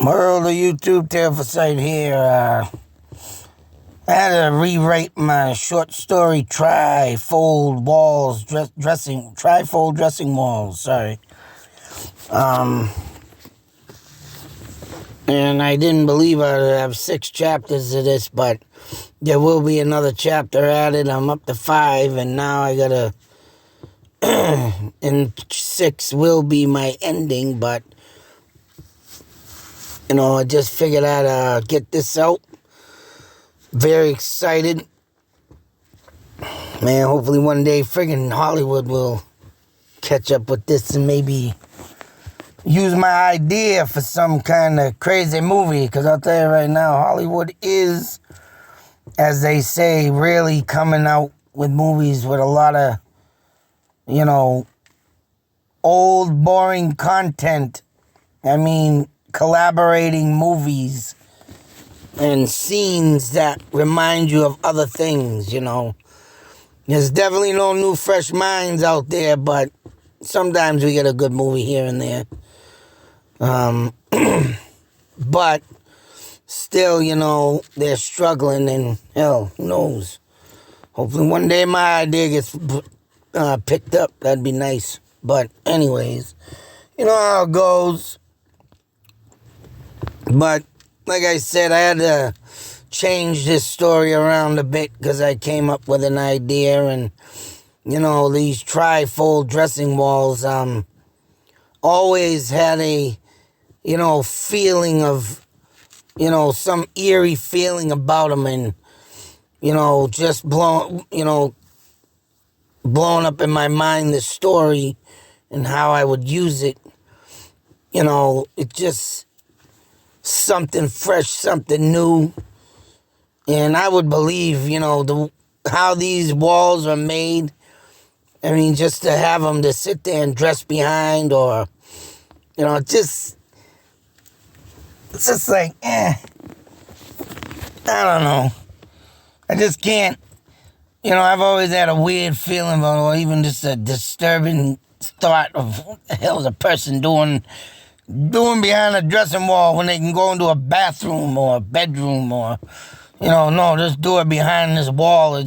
World of YouTube Terrified here. I had to rewrite my short story Trifold Dressing Walls, sorry. And I didn't believe I'd have 6 chapters of this, but there will be another chapter added. I'm up to 5, and now I gotta, and 6 will be my ending, but I just figured I'd get this out. Very excited. Man, hopefully one day friggin' Hollywood will catch up with this and maybe use my idea for some kind of crazy movie. Because I'll tell you right now, Hollywood is, as they say, really coming out with movies with a lot of, old, boring content. I mean, collaborating movies and scenes that remind you of other things, There's definitely no new fresh minds out there, but sometimes we get a good movie here and there. But still, they're struggling, and hell, who knows? Hopefully one day my idea gets picked up. That'd be nice. But anyways, you know how it goes. But like I said, I had to change this story around a bit because I came up with an idea, and these trifold dressing walls always had a feeling of some eerie feeling about them, and just blown up in my mind the story and how I would use it. It just something fresh, something new. And I would believe, how these walls are made. I mean, just to have them to sit there and dress behind, or, it's just like, I don't know. I just can't, I've always had a weird feeling about, or even just a disturbing thought of what the hell is a person doing behind a dressing wall when they can go into a bathroom or a bedroom, or no, just do it behind this wall.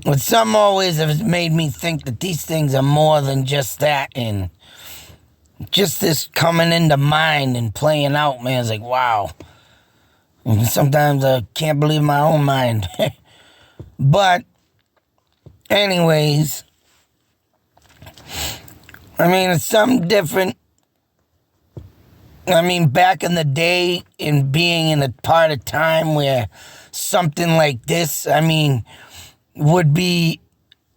But some always have made me think that these things are more than just that, and just this coming into mind and playing out, man, it's like, wow. And sometimes I can't believe my own mind. But anyways, I mean, it's something different. I mean, back in the day, in being in a part of time where something like this, would be,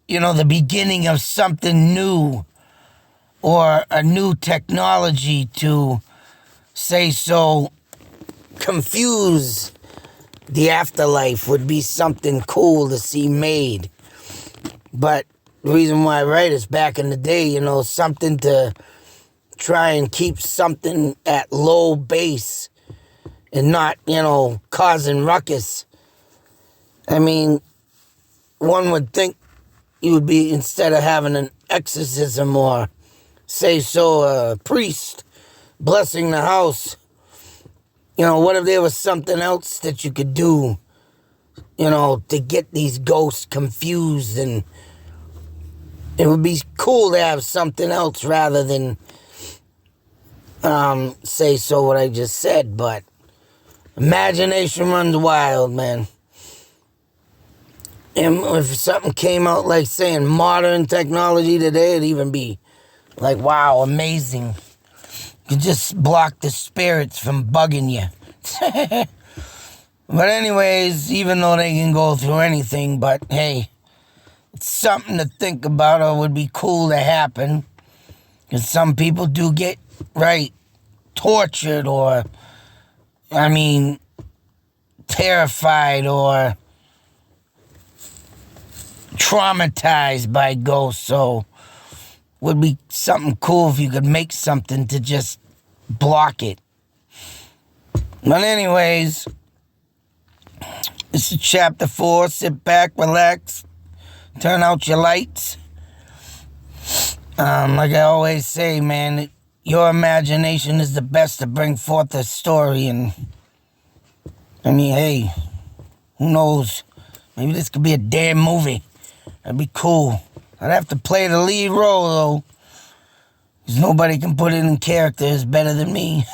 the beginning of something new, or a new technology to, say so, confuse the afterlife would be something cool to see made. But the reason why I write is back in the day, something to try and keep something at low base and not, causing ruckus. I mean, one would think you would be, instead of having an exorcism or, say so, a priest blessing the house, what if there was something else that you could do, to get these ghosts confused? And it would be cool to have something else rather than say so what I just said. But imagination runs wild, man. And if something came out like saying modern technology today, it'd even be like, wow, amazing. You just block the spirits from bugging you. But anyways, even though they can go through anything, but hey, it's something to think about, or would be cool to happen. Because some people do get, tortured, or, terrified, or traumatized by ghosts. So would be something cool if you could make something to just block it. But anyways, this is chapter 4. Sit back, relax, turn out your lights. Like I always say, man, your imagination is the best to bring forth a story. And I mean, hey, who knows? Maybe this could be a damn movie. That'd be cool. I'd have to play the lead role, though. Because nobody can put it in characters better than me.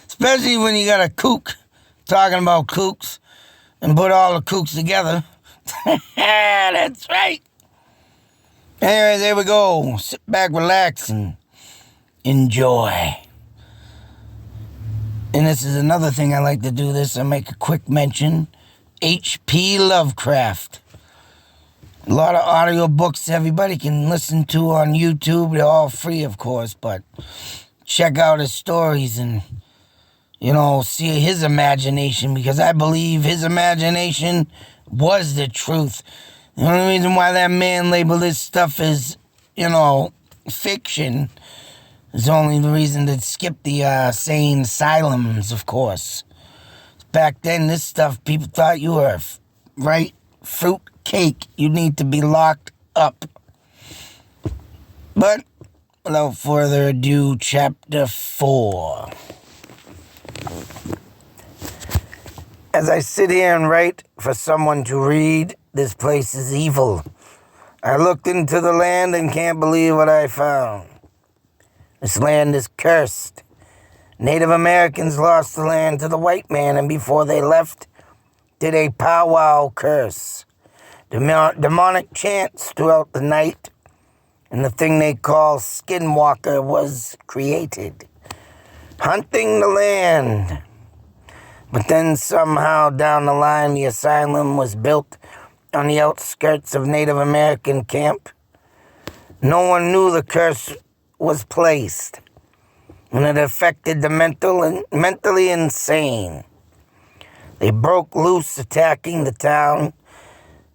Especially when you got a kook talking about kooks and put all the kooks together. That's right. Anyway, there we go. Sit back, relax, and enjoy. And this is another thing I like to do this. I make a quick mention. H.P. Lovecraft. A lot of audiobooks everybody can listen to on YouTube. They're all free, of course, but check out his stories and, see his imagination, because I believe his imagination was the truth. The only reason why that man labeled his stuff as, fiction is only the reason to skip the insane asylums, of course. Back then, this stuff, people thought you were, fruit cake. You need to be locked up. But, without further ado, Chapter 4. As I sit here and write for someone to read, this place is evil. I looked into the land and can't believe what I found. This land is cursed. Native Americans lost the land to the white man, and before they left, did a powwow curse. Demonic chants throughout the night, and the thing they call Skinwalker was created, hunting the land. But then somehow down the line, the asylum was built on the outskirts of Native American camp. No one knew the curse was placed, and it affected the mentally insane. They broke loose, attacking the town.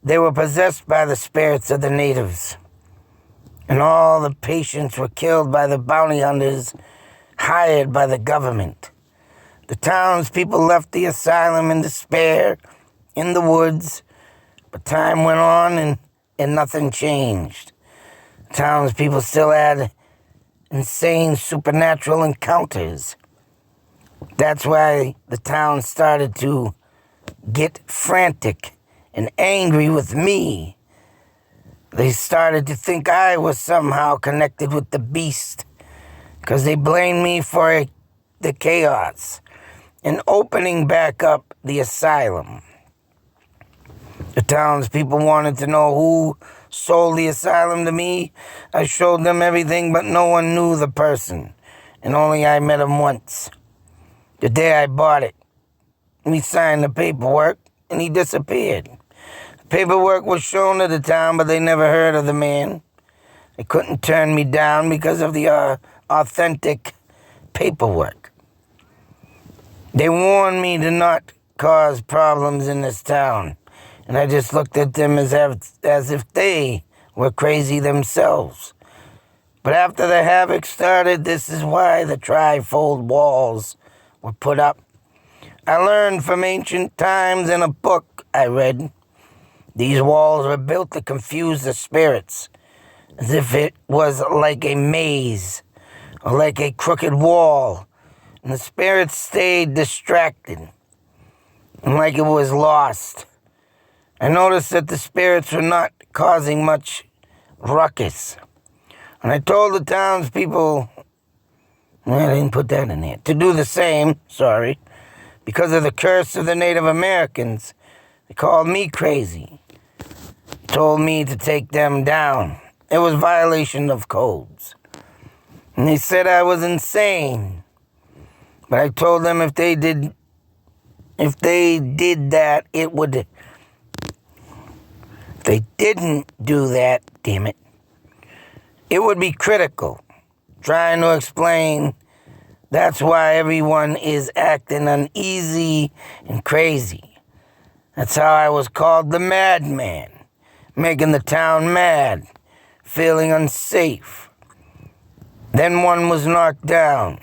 They were possessed by the spirits of the natives, and all the patients were killed by the bounty hunters hired by the government. The townspeople left the asylum in despair in the woods, but time went on and nothing changed. The townspeople still had insane supernatural encounters. That's why the town started to get frantic and angry with me. They started to think I was somehow connected with the beast, because they blamed me for the chaos and opening back up the asylum. The townspeople wanted to know who sold the asylum to me. I showed them everything, but no one knew the person, and only I met him once. The day I bought it, we signed the paperwork, and he disappeared. The paperwork was shown to the town, but they never heard of the man. They couldn't turn me down because of the authentic paperwork. They warned me to not cause problems in this town, and I just looked at them as if they were crazy themselves. But after the havoc started, this is why the trifold walls were put up. I learned from ancient times in a book I read. These walls were built to confuse the spirits, as if it was like a maze or like a crooked wall, and the spirits stayed distracted and like it was lost. I noticed that the spirits were not causing much ruckus. And I told the townspeople, I didn't put that in there, to do the same, because of the curse of the Native Americans. They called me crazy, told me to take them down. It was violation of codes. And they said I was insane. But I told them if they did that, it would... If they didn't do that, damn it, it would be critical. Trying to explain that's why everyone is acting uneasy and crazy. That's how I was called the madman, making the town mad, feeling unsafe. Then one was knocked down.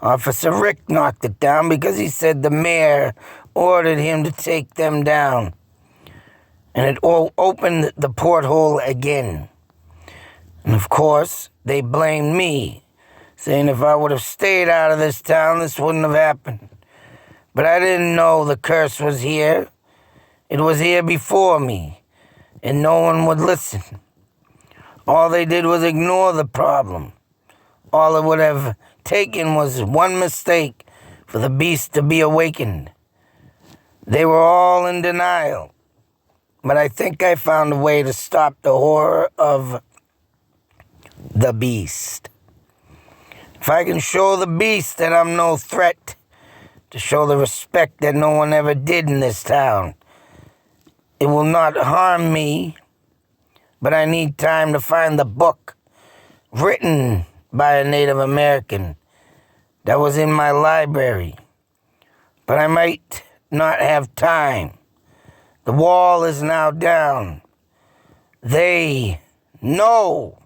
Officer Rick knocked it down because he said the mayor ordered him to take them down. And it all opened the porthole again. And of course, they blamed me, saying if I would have stayed out of this town, this wouldn't have happened. But I didn't know the curse was here. It was here before me, and no one would listen. All they did was ignore the problem. All it would have taken was one mistake for the beast to be awakened. They were all in denial, but I think I found a way to stop the horror of the beast. If I can show the beast that I'm no threat, to show the respect that no one ever did in this town, it will not harm me, but I need time to find the book written by a Native American that was in my library. But I might not have time. The wall is now down. They know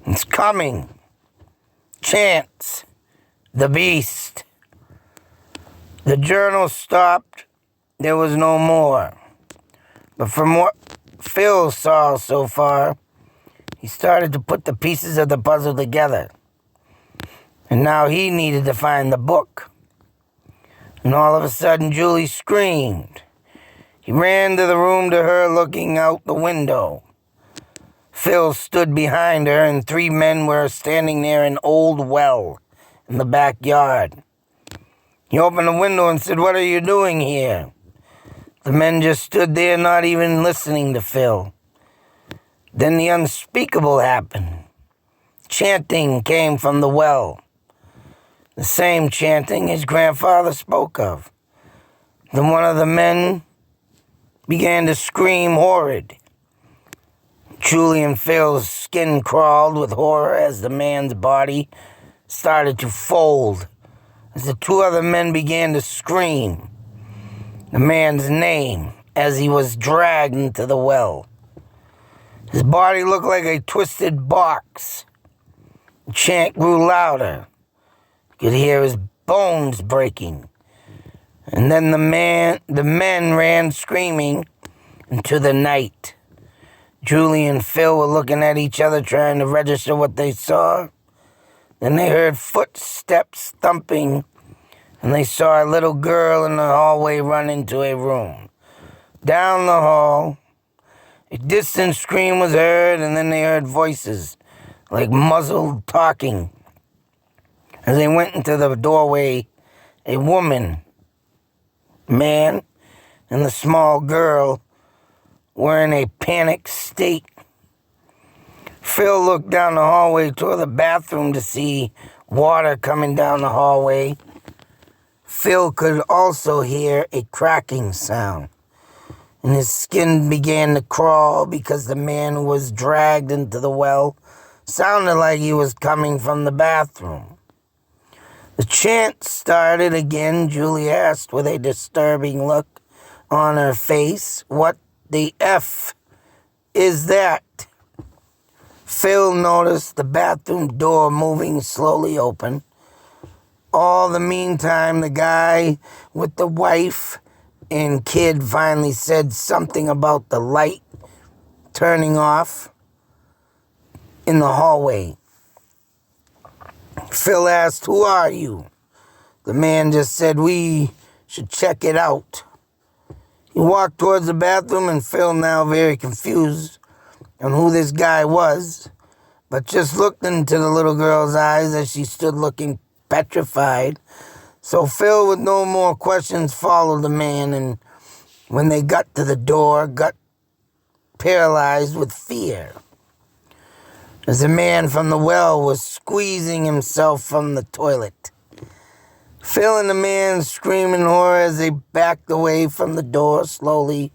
it's coming. Chance, the beast. The journal stopped. There was no more. But from what Phil saw so far, he started to put the pieces of the puzzle together. And now he needed to find the book. And all of a sudden, Julie screamed. He ran to the room to her, looking out the window. Phil stood behind her, and 3 men were standing near an old well in the backyard. He opened the window and said, "What are you doing here?" The men just stood there, not even listening to Phil. Then the unspeakable happened. Chanting came from the well. The same chanting his grandfather spoke of. Then one of the men began to scream horrid. Julie and Phil's skin crawled with horror as the man's body started to fold, as the 2 other men began to scream the man's name as he was dragged into the well. His body looked like a twisted box. The chant grew louder. You could hear his bones breaking. And then the men ran screaming into the night. Julie and Phil were looking at each other, trying to register what they saw. Then they heard footsteps thumping, and they saw a little girl in the hallway run into a room. Down the hall, a distant scream was heard, and then they heard voices, like muzzled talking. As they went into the doorway, a woman, man, and the small girl were in a panicked state. Phil looked down the hallway toward the bathroom to see water coming down the hallway. Phil could also hear a cracking sound, and his skin began to crawl because the man who was dragged into the well sounded like he was coming from the bathroom. The chant started again. Julie asked with a disturbing look on her face, "What the F is that?" Phil noticed the bathroom door moving slowly open. All the meantime, the guy with the wife and kid finally said something about the light turning off in the hallway. Phil asked, "Who are you?" The man just said, "We should check it out." He walked towards the bathroom, and Phil, now very confused on who this guy was, but just looked into the little girl's eyes as she stood looking petrified. So Phil, with no more questions, followed the man, and when they got to the door, got paralyzed with fear, as the man from the well was squeezing himself from the toilet. Phil and the man screamed in horror as they backed away from the door slowly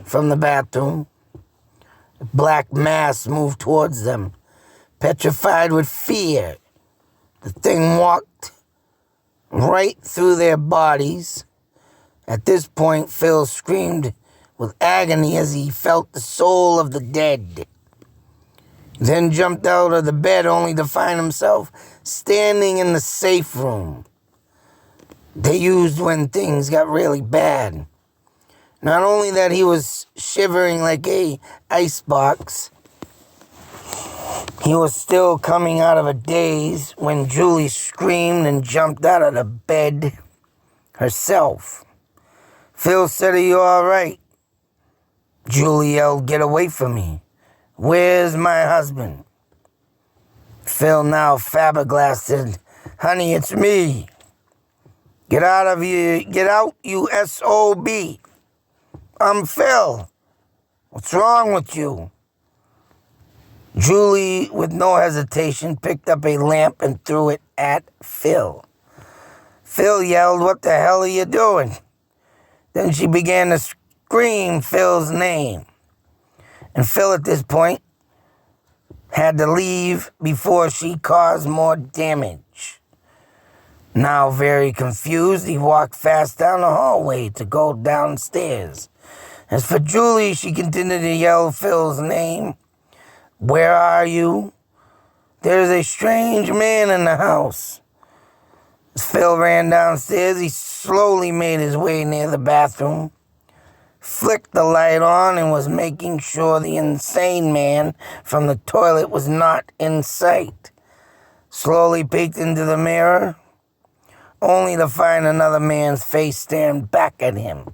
from the bathroom. A black mass moved towards them, petrified with fear. The thing walked right through their bodies. At this point, Phil screamed with agony as he felt the soul of the dead. He then jumped out of the bed only to find himself standing in the safe room they used when things got really bad. Not only that, he was shivering like a icebox. He was still coming out of a daze when Julie screamed and jumped out of the bed herself. Phil said, "Are you all right?" Julie yelled, "Get away from me. Where's my husband?" Phil, now flabbergasted, "Honey, it's me. Get out, you SOB. I'm Phil. What's wrong with you?" Julie, with no hesitation, picked up a lamp and threw it at Phil. Phil yelled, "What the hell are you doing?" Then she began to scream Phil's name. And Phil, at this point, had to leave before she caused more damage. Now very confused, he walked fast down the hallway to go downstairs. As for Julie, she continued to yell Phil's name. "Where are you? There's a strange man in the house." As Phil ran downstairs, he slowly made his way near the bathroom, flicked the light on, and was making sure the insane man from the toilet was not in sight. Slowly peeked into the mirror, only to find another man's face staring back at him.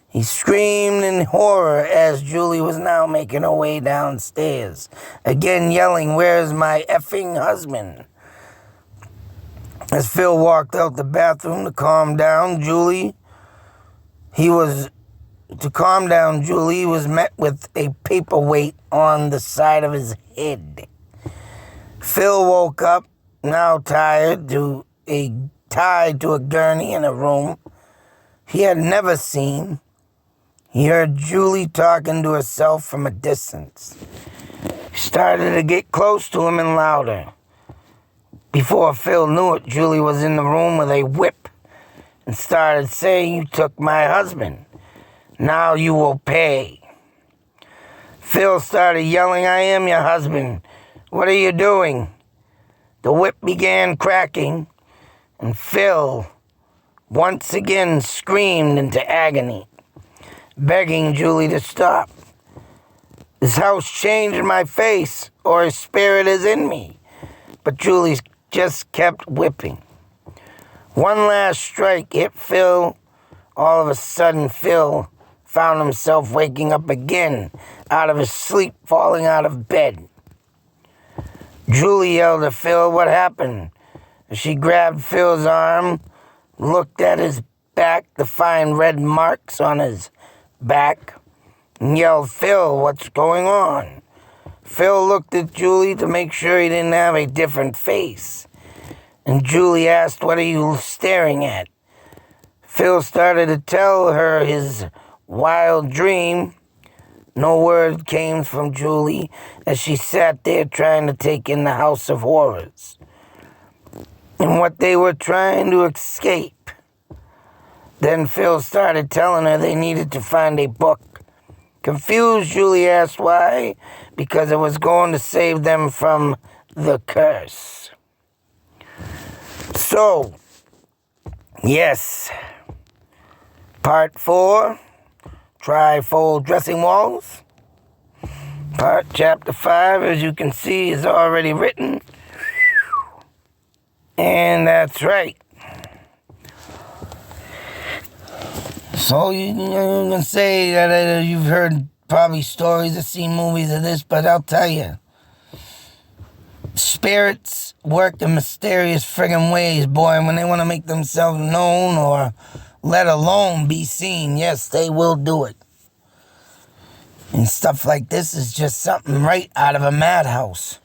He screamed in horror as Julie was now making her way downstairs, again yelling, "Where's my effing husband?" As Phil walked out the bathroom to calm down Julie, he was met with a paperweight on the side of his head. Phil woke up, now tied to a gurney in a room he had never seen. He heard Julie talking to herself from a distance. She started to get close to him and louder. Before Phil knew it, Julie was in the room with a whip and started saying, "You took my husband. Now you will pay." Phil started yelling, "I am your husband. What are you doing?" The whip began cracking, and Phil once again screamed into agony, begging Julie to stop. "This house changed my face, or his spirit is in me." But Julie just kept whipping. One last strike hit Phil. All of a sudden, Phil found himself waking up again out of his sleep, falling out of bed. Julie yelled at Phil, "What happened?" She grabbed Phil's arm, looked at his back to find red marks on his back, and yelled, "Phil, what's going on?" Phil looked at Julie to make sure he didn't have a different face. And Julie asked, "What are you staring at?" Phil started to tell her his wild dream. No word came from Julie as she sat there trying to take in the House of Horrors and what they were trying to escape. Then Phil started telling her they needed to find a book. Confused, Julie asked why. Because it was going to save them from the curse. So, yes, part 4, trifold dressing walls. Chapter 5, as you can see, is already written. And that's right. So you can say that you've heard probably stories or seen movies of this, but I'll tell you. Spirits work in mysterious friggin' ways, boy, and when they want to make themselves known or let alone be seen, yes, they will do it. And stuff like this is just something right out of a madhouse.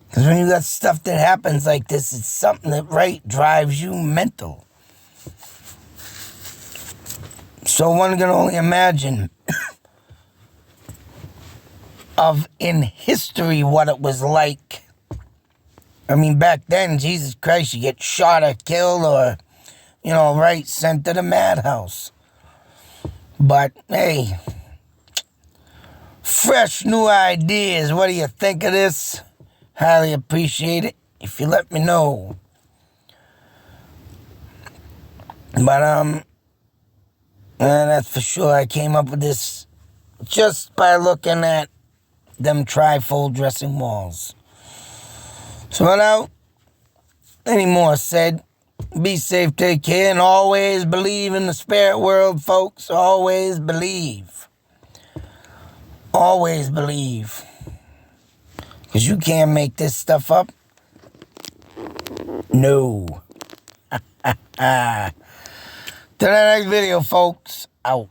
Because when you got stuff that happens like this, it's something that drives you mental. So one can only imagine of in history what it was like. I mean, back then, Jesus Christ, you get shot or killed or, sent to the madhouse. But, hey, fresh new ideas. What do you think of this? Highly appreciate it if you let me know. But, that's for sure. I came up with this just by looking at them trifold dressing walls. So without any more said, be safe, take care, and always believe in the spirit world, folks. Always believe. Always believe. Because you can't make this stuff up. No. To the next video, folks. Out.